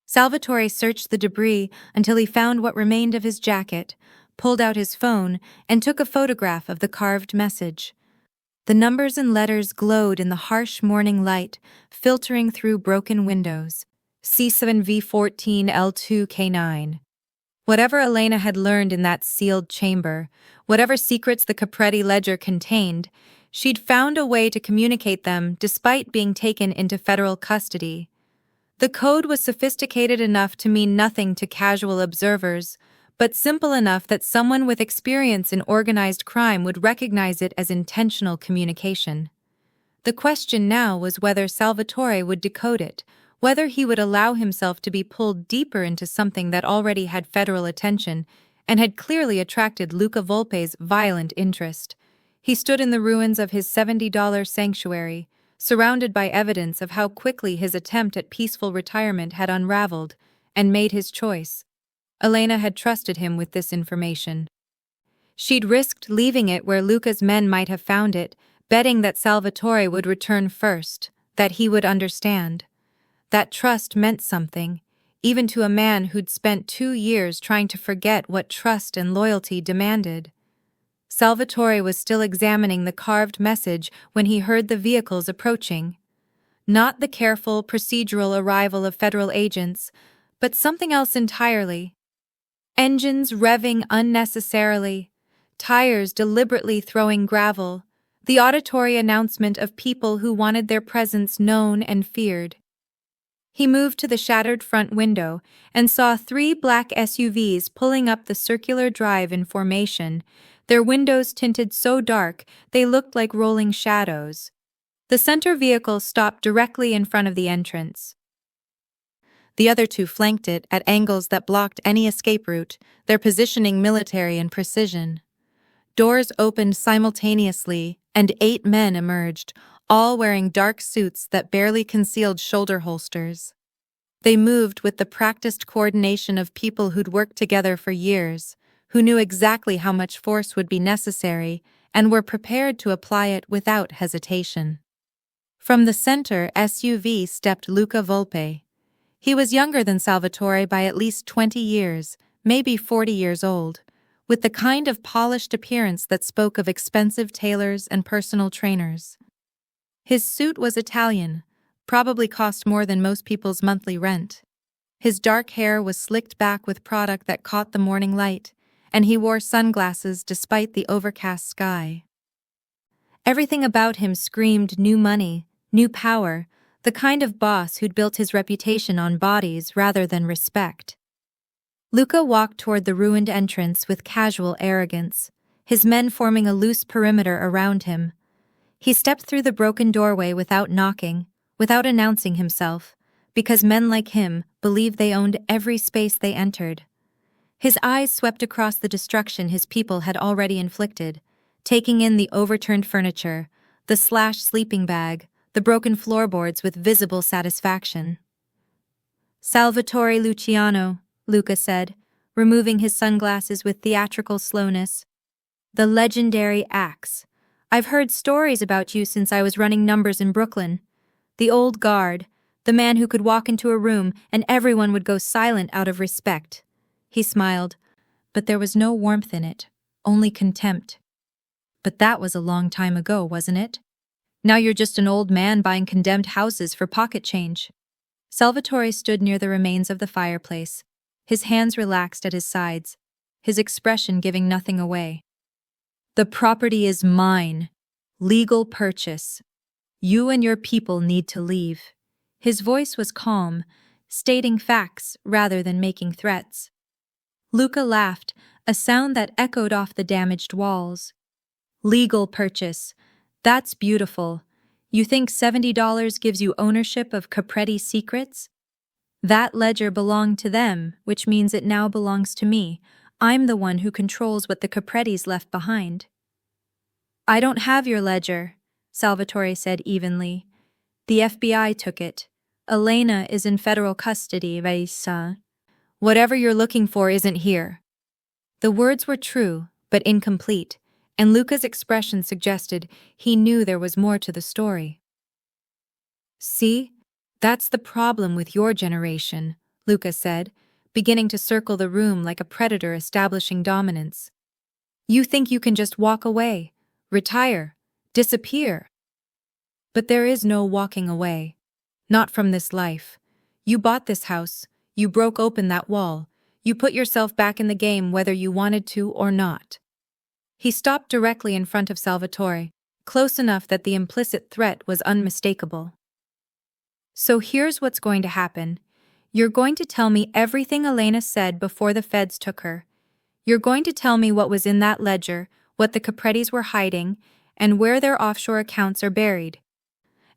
Salvatore searched the debris until he found what remained of his jacket, pulled out his phone, and took a photograph of the carved message. The numbers and letters glowed in the harsh morning light, filtering through broken windows. C7V14L2K9. Whatever Elena had learned in that sealed chamber, whatever secrets the Capretti ledger contained, she'd found a way to communicate them despite being taken into federal custody. The code was sophisticated enough to mean nothing to casual observers, but simple enough that someone with experience in organized crime would recognize it as intentional communication. The question now was whether Salvatore would decode it, whether he would allow himself to be pulled deeper into something that already had federal attention and had clearly attracted Luca Volpe's violent interest. He stood in the ruins of his $70 sanctuary, surrounded by evidence of how quickly his attempt at peaceful retirement had unraveled, and made his choice. Elena had trusted him with this information. She'd risked leaving it where Luca's men might have found it, betting that Salvatore would return first, that he would understand. That trust meant something, even to a man who'd spent 2 years trying to forget what trust and loyalty demanded. Salvatore was still examining the carved message when he heard the vehicles approaching. Not the careful, procedural arrival of federal agents, but something else entirely. Engines revving unnecessarily, tires deliberately throwing gravel, the auditory announcement of people who wanted their presence known and feared. He moved to the shattered front window and saw 3 black SUVs pulling up the circular drive in formation, their windows tinted so dark they looked like rolling shadows. The center vehicle stopped directly in front of the entrance. The other 2 flanked it at angles that blocked any escape route, their positioning military and precision. Doors opened simultaneously, and 8 men emerged, all wearing dark suits that barely concealed shoulder holsters. They moved with the practiced coordination of people who'd worked together for years, who knew exactly how much force would be necessary and were prepared to apply it without hesitation. From the center SUV stepped Luca Volpe. He was younger than Salvatore by at least 20 years, maybe 40 years old, with the kind of polished appearance that spoke of expensive tailors and personal trainers. His suit was Italian, probably cost more than most people's monthly rent. His dark hair was slicked back with product that caught the morning light, and he wore sunglasses despite the overcast sky. Everything about him screamed new money, new power, the kind of boss who'd built his reputation on bodies rather than respect. Luca walked toward the ruined entrance with casual arrogance, his men forming a loose perimeter around him. He stepped through the broken doorway without knocking, without announcing himself, because men like him believed they owned every space they entered. His eyes swept across the destruction his people had already inflicted, taking in the overturned furniture, the slashed sleeping bag, the broken floorboards with visible satisfaction. "Salvatore Luciano," Luca said, removing his sunglasses with theatrical slowness. "The legendary axe. I've heard stories about you since I was running numbers in Brooklyn. The old guard, the man who could walk into a room and everyone would go silent out of respect." He smiled, but there was no warmth in it, only contempt. "But that was a long time ago, wasn't it? Now you're just an old man buying condemned houses for pocket change." Salvatore stood near the remains of the fireplace, his hands relaxed at his sides, his expression giving nothing away. "The property is mine. Legal purchase. You and your people need to leave. His voice was calm, stating facts rather than making threats. Luca laughed, a sound that echoed off the damaged walls. Legal purchase. That's beautiful. You think $70 gives you ownership of Capretti secrets? That ledger belonged to them, which means it now belongs to me. I'm the one who controls what the Caprettis left behind. I don't have your ledger, Salvatore said evenly. The FBI took it. Elena is in federal custody, Vaisa. Whatever you're looking for isn't here. The words were true, but incomplete, and Luca's expression suggested he knew there was more to the story. See? That's the problem with your generation, Luca said, beginning to circle the room like a predator establishing dominance. You think you can just walk away, retire, disappear. But there is no walking away. Not from this life. You bought this house, you broke open that wall, you put yourself back in the game whether you wanted to or not. He stopped directly in front of Salvatore, close enough that the implicit threat was unmistakable. So here's what's going to happen. You're going to tell me everything Elena said before the feds took her. You're going to tell me what was in that ledger, what the Caprettis were hiding, and where their offshore accounts are buried.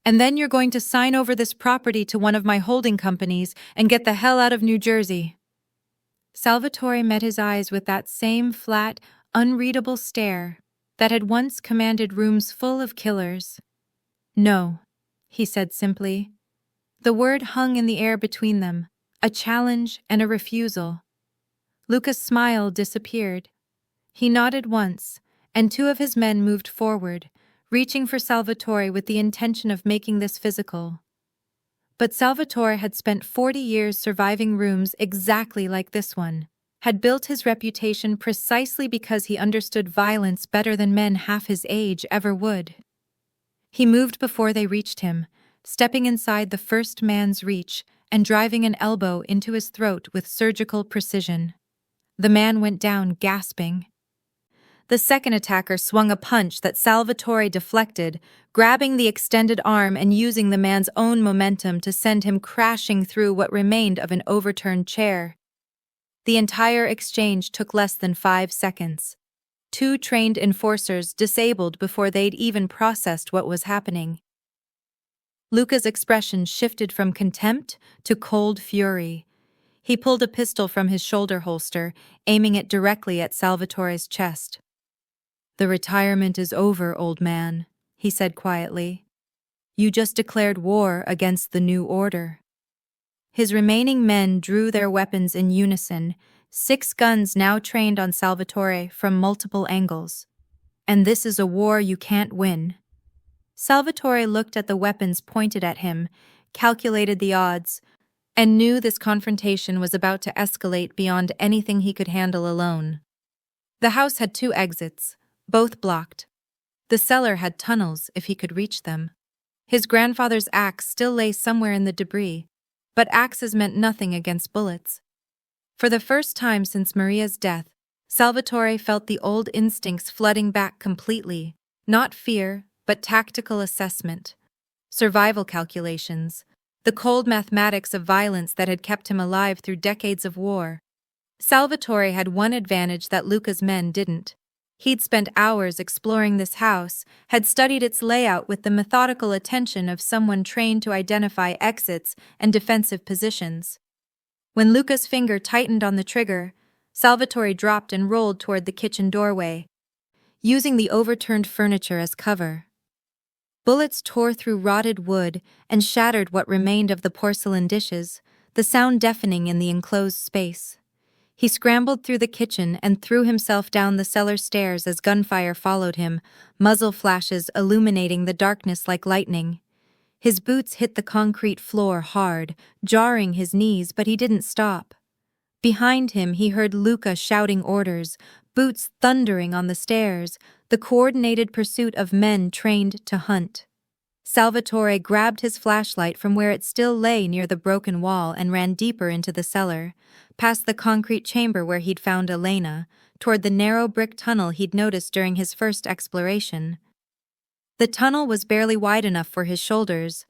And then you're going to sign over this property to one of my holding companies and get the hell out of New Jersey. Salvatore met his eyes with that same flat, unreadable stare that had once commanded rooms full of killers. No, he said simply. The word hung in the air between them, a challenge and a refusal. Luca's smile disappeared. He nodded once, and two of his men moved forward, reaching for Salvatore with the intention of making this physical. But Salvatore had spent 40 years surviving rooms exactly like this one, had built his reputation precisely because he understood violence better than men half his age ever would. He moved before they reached him, stepping inside the first man's reach and driving an elbow into his throat with surgical precision. The man went down gasping. The second attacker swung a punch that Salvatore deflected, grabbing the extended arm and using the man's own momentum to send him crashing through what remained of an overturned chair. The entire exchange took less than 5 seconds. 2 trained enforcers disabled before they'd even processed what was happening. Luca's expression shifted from contempt to cold fury. He pulled a pistol from his shoulder holster, aiming it directly at Salvatore's chest. "The retirement is over, old man," he said quietly. "You just declared war against the new order." His remaining men drew their weapons in unison, 6 guns now trained on Salvatore from multiple angles. "And this is a war you can't win." Salvatore looked at the weapons pointed at him, calculated the odds, and knew this confrontation was about to escalate beyond anything he could handle alone. The house had 2 exits, both blocked. The cellar had tunnels if he could reach them. His grandfather's axe still lay somewhere in the debris, but axes meant nothing against bullets. For the first time since Maria's death, Salvatore felt the old instincts flooding back completely, not fear, but tactical assessment, survival calculations, the cold mathematics of violence that had kept him alive through decades of war. Salvatore had one advantage that Luca's men didn't. He'd spent hours exploring this house, had studied its layout with the methodical attention of someone trained to identify exits and defensive positions. When Luca's finger tightened on the trigger, Salvatore dropped and rolled toward the kitchen doorway, using the overturned furniture as cover. Bullets tore through rotted wood and shattered what remained of the porcelain dishes, the sound deafening in the enclosed space. He scrambled through the kitchen and threw himself down the cellar stairs as gunfire followed him, muzzle flashes illuminating the darkness like lightning. His boots hit the concrete floor hard, jarring his knees, but he didn't stop. Behind him he heard Luca shouting orders, boots thundering on the stairs, the coordinated pursuit of men trained to hunt. Salvatore grabbed his flashlight from where it still lay near the broken wall and ran deeper into the cellar, past the concrete chamber where he'd found Elena, toward the narrow brick tunnel he'd noticed during his first exploration. The tunnel was barely wide enough for his shoulders,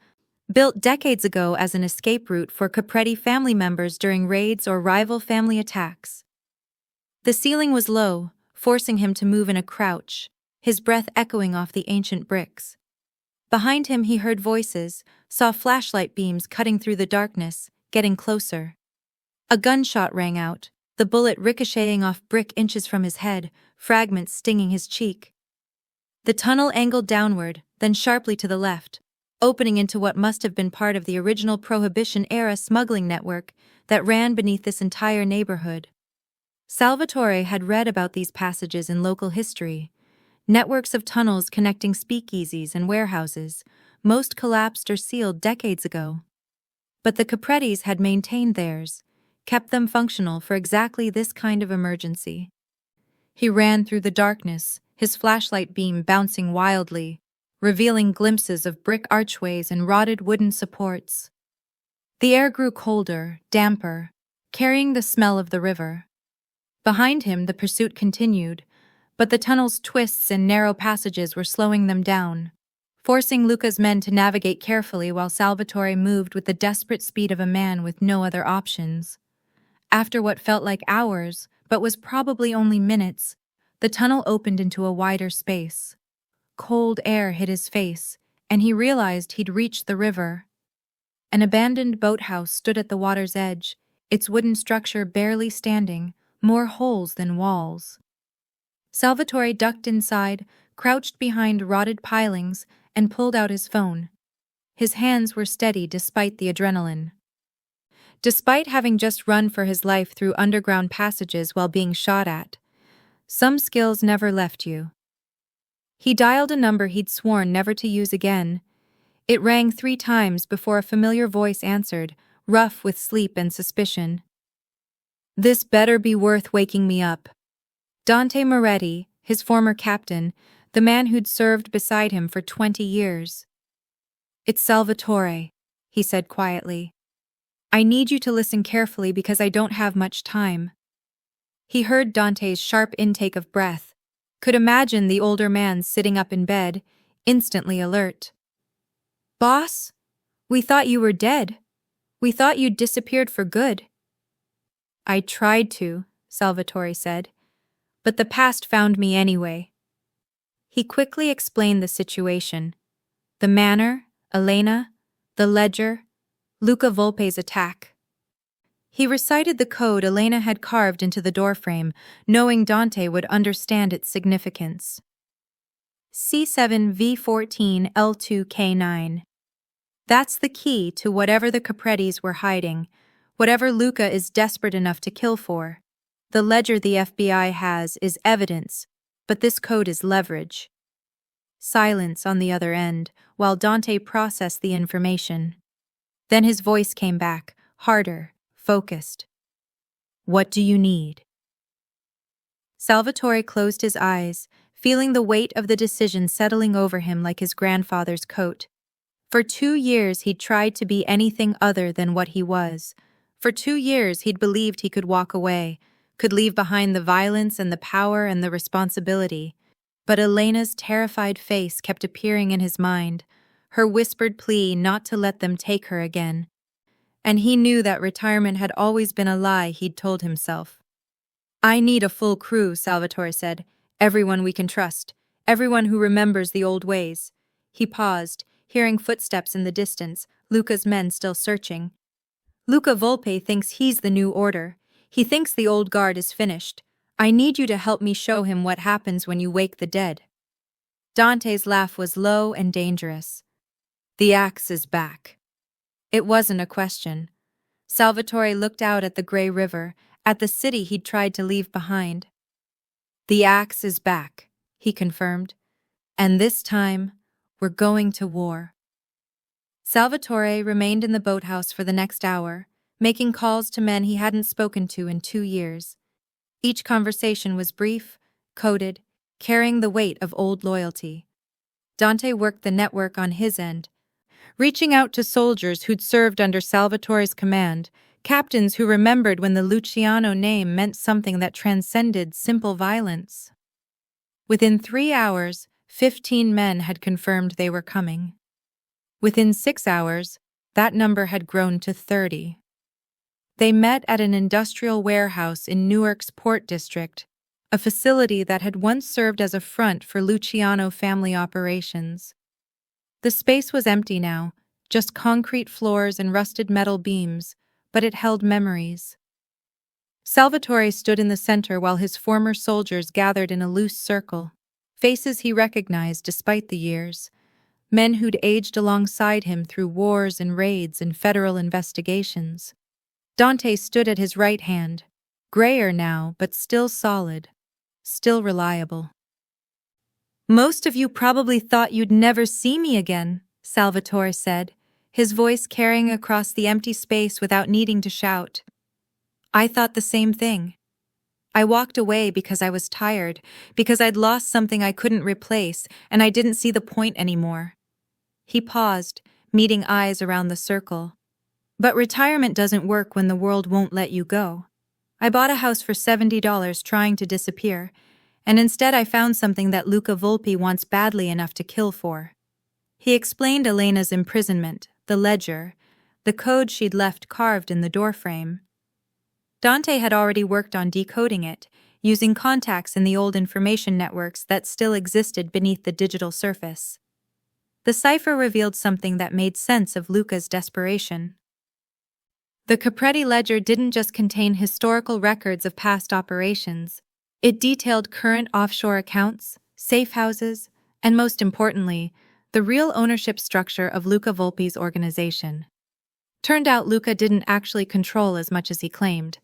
built decades ago as an escape route for Capretti family members during raids or rival family attacks. The ceiling was low, forcing him to move in a crouch, his breath echoing off the ancient bricks. Behind him he heard voices, saw flashlight beams cutting through the darkness, getting closer. A gunshot rang out, the bullet ricocheting off brick inches from his head, fragments stinging his cheek. The tunnel angled downward, then sharply to the left, opening into what must have been part of the original Prohibition-era smuggling network that ran beneath this entire neighborhood. Salvatore had read about these passages in local history. Networks of tunnels connecting speakeasies and warehouses, most collapsed or sealed decades ago. But the Caprettis had maintained theirs, kept them functional for exactly this kind of emergency. He ran through the darkness, his flashlight beam bouncing wildly, revealing glimpses of brick archways and rotted wooden supports. The air grew colder, damper, carrying the smell of the river. Behind him the pursuit continued, but the tunnel's twists and narrow passages were slowing them down, forcing Luca's men to navigate carefully while Salvatore moved with the desperate speed of a man with no other options. After what felt like hours, but was probably only minutes, the tunnel opened into a wider space. Cold air hit his face, and he realized he'd reached the river. An abandoned boathouse stood at the water's edge, its wooden structure barely standing, more holes than walls. Salvatore ducked inside, crouched behind rotted pilings, and pulled out his phone. His hands were steady despite the adrenaline. Despite having just run for his life through underground passages while being shot at, some skills never left you. He dialed a number he'd sworn never to use again. It rang 3 times before a familiar voice answered, rough with sleep and suspicion. "This better be worth waking me up." Dante Moretti, his former captain, the man who'd served beside him for 20 years. "It's Salvatore," he said quietly. "I need you to listen carefully because I don't have much time." He heard Dante's sharp intake of breath, could imagine the older man sitting up in bed, instantly alert. "Boss? We thought you were dead. We thought you'd disappeared for good." "I tried to," Salvatore said, "but the past found me anyway." He quickly explained the situation. The manor, Elena, the ledger, Luca Volpe's attack. He recited the code Elena had carved into the doorframe, knowing Dante would understand its significance. C7V14L2K9. That's the key to whatever the Caprettis were hiding, whatever Luca is desperate enough to kill for. The ledger the FBI has is evidence, but this code is leverage. Silence on the other end, while Dante processed the information. Then his voice came back, harder, focused. "What do you need?" Salvatore closed his eyes, feeling the weight of the decision settling over him like his grandfather's coat. For 2 years he'd tried to be anything other than what he was. For 2 years he'd believed he could walk away, could leave behind the violence and the power and the responsibility. But Elena's terrified face kept appearing in his mind, her whispered plea not to let them take her again. And he knew that retirement had always been a lie he'd told himself. "I need a full crew," Salvatore said. "Everyone we can trust. Everyone who remembers the old ways." He paused, hearing footsteps in the distance, Luca's men still searching. "Luca Volpe thinks he's the new order. He thinks the old guard is finished. I need you to help me show him what happens when you wake the dead." Dante's laugh was low and dangerous. "The axe is back." It wasn't a question. Salvatore looked out at the gray river, at the city he'd tried to leave behind. "The axe is back," he confirmed. "And this time, we're going to war." Salvatore remained in the boathouse for the next hour, making calls to men he hadn't spoken to in 2 years. Each conversation was brief, coded, carrying the weight of old loyalty. Dante worked the network on his end, reaching out to soldiers who'd served under Salvatore's command, captains who remembered when the Luciano name meant something that transcended simple violence. Within 3 hours, 15 men had confirmed they were coming. Within 6 hours, that number had grown to 30. They met at an industrial warehouse in Newark's Port District, a facility that had once served as a front for Luciano family operations. The space was empty now, just concrete floors and rusted metal beams, but it held memories. Salvatore stood in the center while his former soldiers gathered in a loose circle, faces he recognized despite the years, men who'd aged alongside him through wars and raids and federal investigations. Dante stood at his right hand, grayer now but still solid, still reliable. "Most of you probably thought you'd never see me again," Salvatore said, his voice carrying across the empty space without needing to shout. "I thought the same thing. I walked away because I was tired, because I'd lost something I couldn't replace, and I didn't see the point anymore." He paused, meeting eyes around the circle. "But retirement doesn't work when the world won't let you go. I bought a house for $70 trying to disappear, and instead I found something that Luca Volpi wants badly enough to kill for." He explained Elena's imprisonment, the ledger, the code she'd left carved in the doorframe. Dante had already worked on decoding it, using contacts in the old information networks that still existed beneath the digital surface. The cipher revealed something that made sense of Luca's desperation. The Capretti ledger didn't just contain historical records of past operations. It detailed current offshore accounts, safe houses, and most importantly, the real ownership structure of Luca Volpi's organization. Turned out Luca didn't actually control as much as he claimed.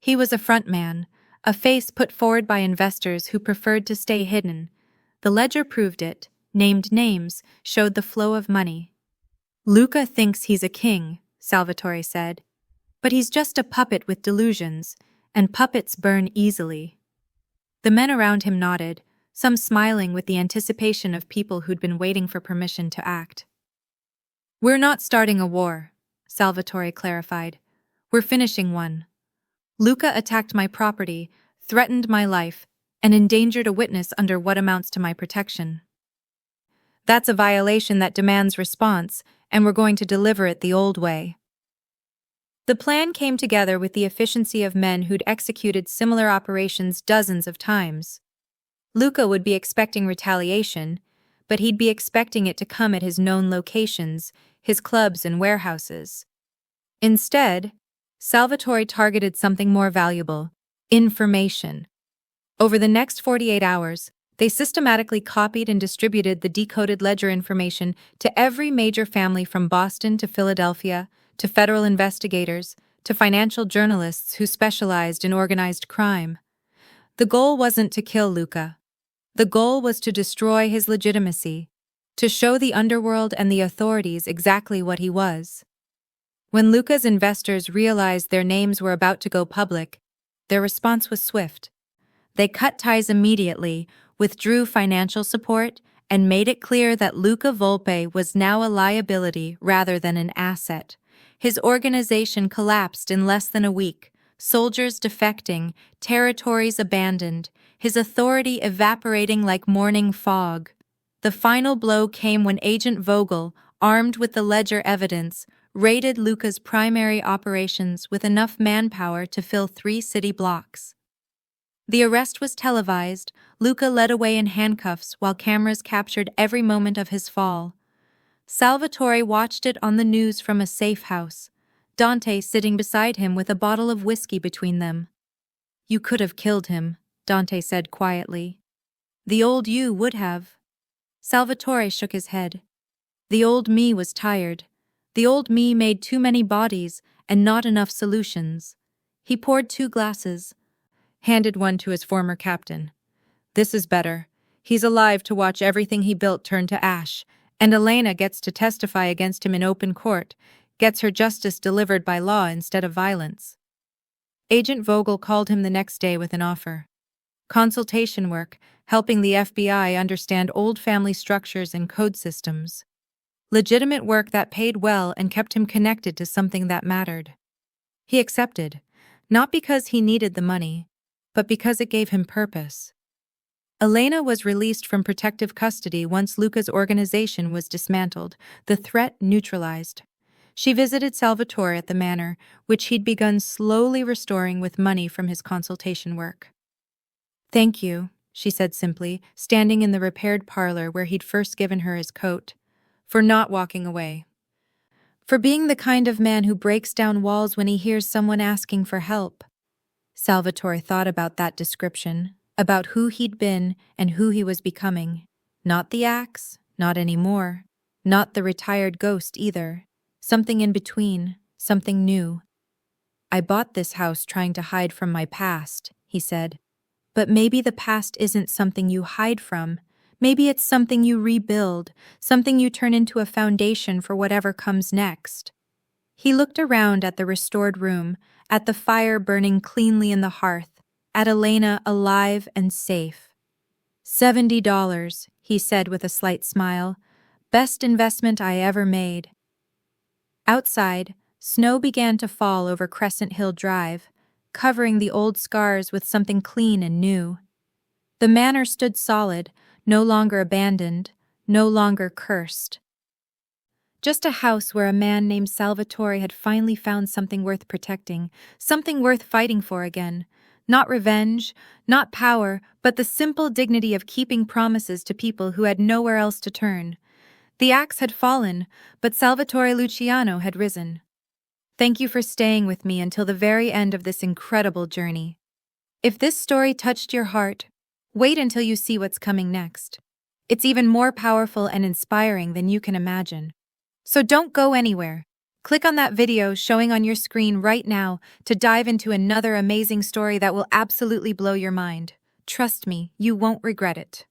He was a frontman, a face put forward by investors who preferred to stay hidden. The ledger proved it, named names, showed the flow of money. "Luca thinks he's a king," Salvatore said, "but he's just a puppet with delusions, and puppets burn easily." The men around him nodded, some smiling with the anticipation of people who'd been waiting for permission to act. "We're not starting a war," Salvatore clarified. "We're finishing one. Luca attacked my property, threatened my life, and endangered a witness under what amounts to my protection. That's a violation that demands response, and we're going to deliver it the old way." The plan came together with the efficiency of men who'd executed similar operations dozens of times. Luca would be expecting retaliation, but he'd be expecting it to come at his known locations, his clubs and warehouses. Instead, Salvatore targeted something more valuable: information. Over the next 48 hours, they systematically copied and distributed the decoded ledger information to every major family from Boston to Philadelphia, to federal investigators, to financial journalists who specialized in organized crime. The goal wasn't to kill Luca. The goal was to destroy his legitimacy, to show the underworld and the authorities exactly what he was. When Luca's investors realized their names were about to go public, their response was swift. They cut ties immediately, withdrew financial support, and made it clear that Luca Volpe was now a liability rather than an asset. His organization collapsed in less than a week, soldiers defecting, territories abandoned, his authority evaporating like morning fog. The final blow came when Agent Vogel, armed with the ledger evidence, raided Luca's primary operations with enough manpower to fill 3 city blocks. The arrest was televised. Luca led away in handcuffs while cameras captured every moment of his fall. Salvatore watched it on the news from a safe house, Dante sitting beside him with a bottle of whiskey between them. "You could have killed him," Dante said quietly. "The old you would have." Salvatore shook his head. "The old me was tired. The old me made too many bodies and not enough solutions." He poured 2 glasses, handed one to his former captain. "This is better. He's alive to watch everything he built turn to ash, and Elena gets to testify against him in open court, gets her justice delivered by law instead of violence." Agent Vogel called him the next day with an offer. Consultation work, helping the FBI understand old family structures and code systems. Legitimate work that paid well and kept him connected to something that mattered. He accepted, not because he needed the money, but because it gave him purpose. Elena was released from protective custody once Luca's organization was dismantled, the threat neutralized. She visited Salvatore at the manor, which he'd begun slowly restoring with money from his consultation work. "Thank you," she said simply, standing in the repaired parlor where he'd first given her his coat, "for not walking away. For being the kind of man who breaks down walls when he hears someone asking for help." Salvatore thought about that description, about who he'd been and who he was becoming. Not the axe, not anymore. Not the retired ghost either. Something in between, something new. "I bought this house trying to hide from my past," he said. "But maybe the past isn't something you hide from. Maybe it's something you rebuild, something you turn into a foundation for whatever comes next." He looked around at the restored room, at the fire burning cleanly in the hearth, at Elena alive and safe. $70, he said with a slight smile. "Best investment I ever made." Outside, snow began to fall over Crescent Hill Drive, covering the old scars with something clean and new. The manor stood solid, no longer abandoned, no longer cursed. Just a house where a man named Salvatore had finally found something worth protecting, something worth fighting for again. Not revenge, not power, but the simple dignity of keeping promises to people who had nowhere else to turn. The axe had fallen, but Salvatore Luciano had risen. Thank you for staying with me until the very end of this incredible journey. If this story touched your heart, wait until you see what's coming next. It's even more powerful and inspiring than you can imagine. So don't go anywhere. Click on that video showing on your screen right now to dive into another amazing story that will absolutely blow your mind. Trust me, you won't regret it.